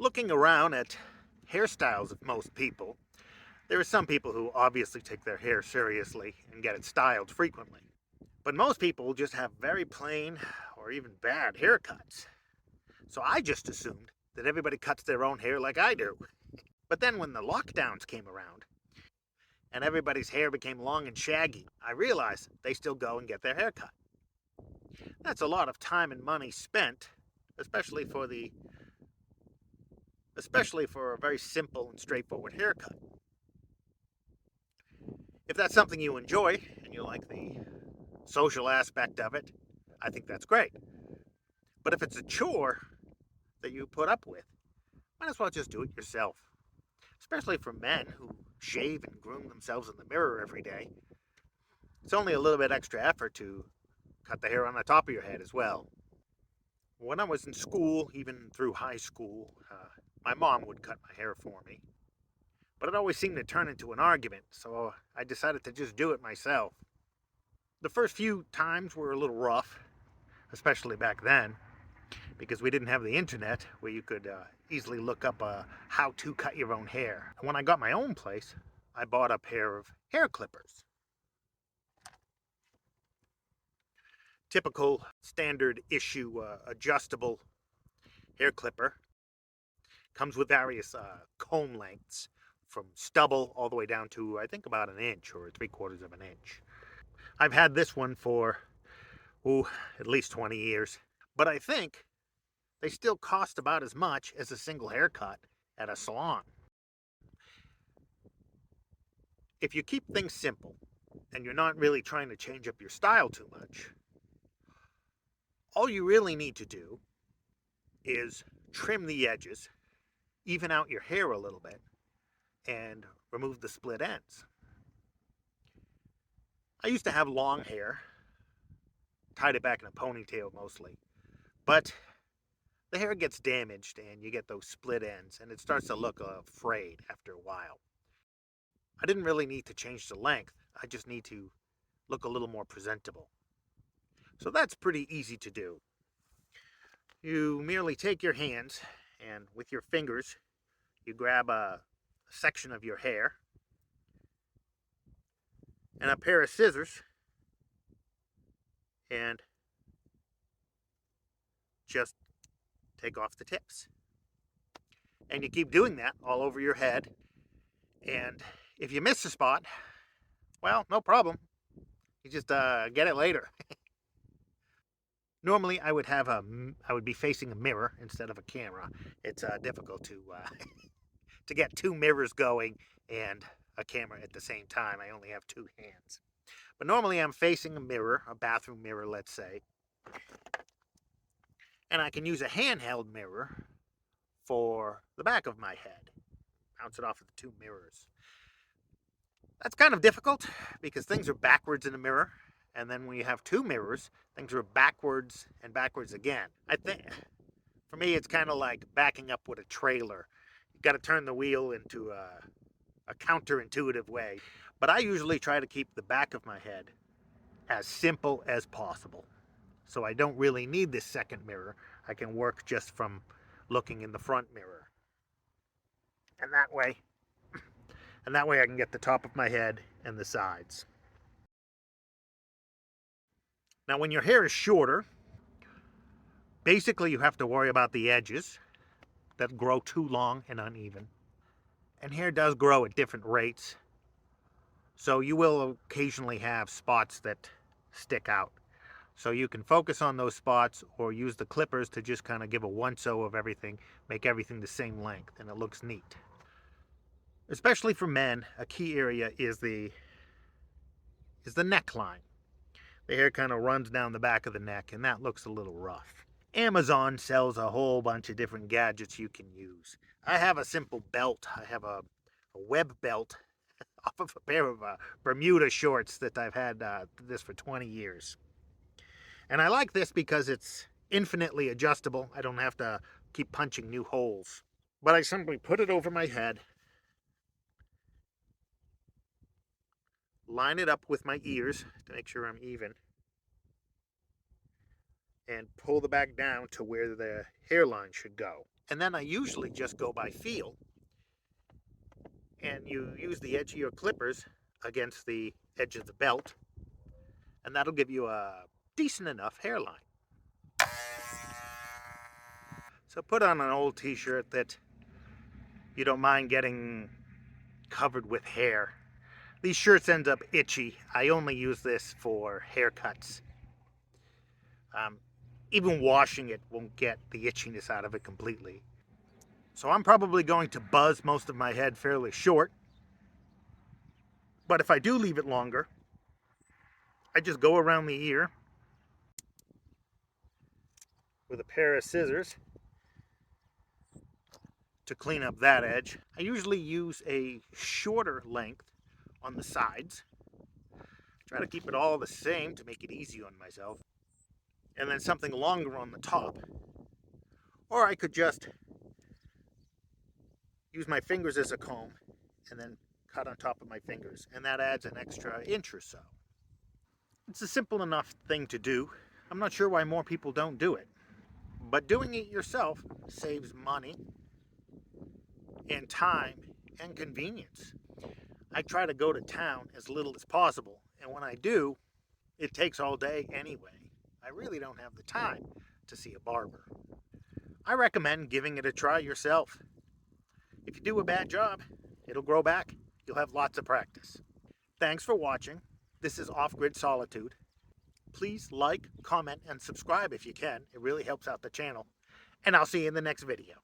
Looking around at hairstyles of most people, there are some people who obviously take their hair seriously and get it styled frequently. But most people just have very plain or even bad haircuts. So I just assumed that everybody cuts their own hair like I do. But then when the lockdowns came around and everybody's hair became long and shaggy, I realized they still go and get their hair cut. That's a lot of time and money spent, especially for the especially for a very simple and straightforward haircut. If that's something you enjoy and you like the social aspect of it, I think that's great. But if it's a chore that you put up with, might as well just do it yourself. Especially for men who shave and groom themselves in the mirror every day. It's only a little bit extra effort to cut the hair on the top of your head as well. When I was in school, even through high school, my mom would cut my hair for me. But it always seemed to turn into an argument, so I decided to just do it myself. The first few times were a little rough, especially back then, because we didn't have the internet where you could easily look up how to cut your own hair. When I got my own place, I bought a pair of hair clippers. Typical standard issue adjustable hair clipper. Comes with various comb lengths from stubble all the way down to I think about an inch or 3/4 of an inch. I've had this one for at least 20 years, but I think they still cost about as much as a single haircut at a salon. If you keep things simple and you're not really trying to change up your style too much, all you really need to do is trim the edges, even out your hair a little bit, and remove the split ends. I used to have long hair, tied it back in a ponytail mostly, but the hair gets damaged and you get those split ends and it starts to look frayed after a while. I didn't really need to change the length, I just need to look a little more presentable. So that's pretty easy to do. You merely take your hands and with your fingers you grab a section of your hair and a pair of scissors and just take off the tips. And you keep doing that all over your head. And if you miss a spot, well, no problem. You just get it later. Normally, I would be facing a mirror instead of a camera. It's difficult to get two mirrors going and a camera at the same time. I only have two hands. But normally, I'm facing a mirror, a bathroom mirror, let's say, and I can use a handheld mirror for the back of my head. Bounce it off of the two mirrors. That's kind of difficult because things are backwards in a mirror, and then when you have two mirrors, things are backwards and backwards again. I think for me, it's kind of like backing up with a trailer. You got to turn the wheel into a counterintuitive way. But I usually try to keep the back of my head as simple as possible. So I don't really need this second mirror. I can work just from looking in the front mirror. And that way I can get the top of my head and the sides. Now when your hair is shorter, basically you have to worry about the edges that grow too long and uneven. And hair does grow at different rates, so you will occasionally have spots that stick out. So you can focus on those spots or use the clippers to just kind of give a once-o of everything, make everything the same length, and it looks neat. Especially for men, a key area is the neckline. The hair kind of runs down the back of the neck, and that looks a little rough. Amazon sells a whole bunch of different gadgets you can use. I have a simple belt. I have a web belt off of a pair of Bermuda shorts that I've had this for 20 years. And I like this because it's infinitely adjustable. I don't have to keep punching new holes. But I simply put it over my head, line it up with my ears to make sure I'm even, and pull the back down to where the hairline should go. And then I usually just go by feel, and you use the edge of your clippers against the edge of the belt, and that'll give you a decent enough hairline. So put on an old t-shirt that you don't mind getting covered with hair. These shirts end up itchy. I only use this for haircuts. Even washing it won't get the itchiness out of it completely. So I'm probably going to buzz most of my head fairly short. But if I do leave it longer, I just go around the ear with a pair of scissors to clean up that edge. I usually use a shorter length on the sides. Try to keep it all the same to make it easy on myself. And then something longer on the top. Or I could just use my fingers as a comb and then cut on top of my fingers, and that adds an extra inch or so. It's a simple enough thing to do. I'm not sure why more people don't do it, but doing it yourself saves money and time and convenience. I try to go to town as little as possible, and when I do, it takes all day anyway. I really don't have the time to see a barber. I recommend giving it a try yourself. If you do a bad job, it'll grow back. You'll have lots of practice. Thanks for watching. This is Off Grid Solitude. Please like, comment, and subscribe if you can. It really helps out the channel. And I'll see you in the next video.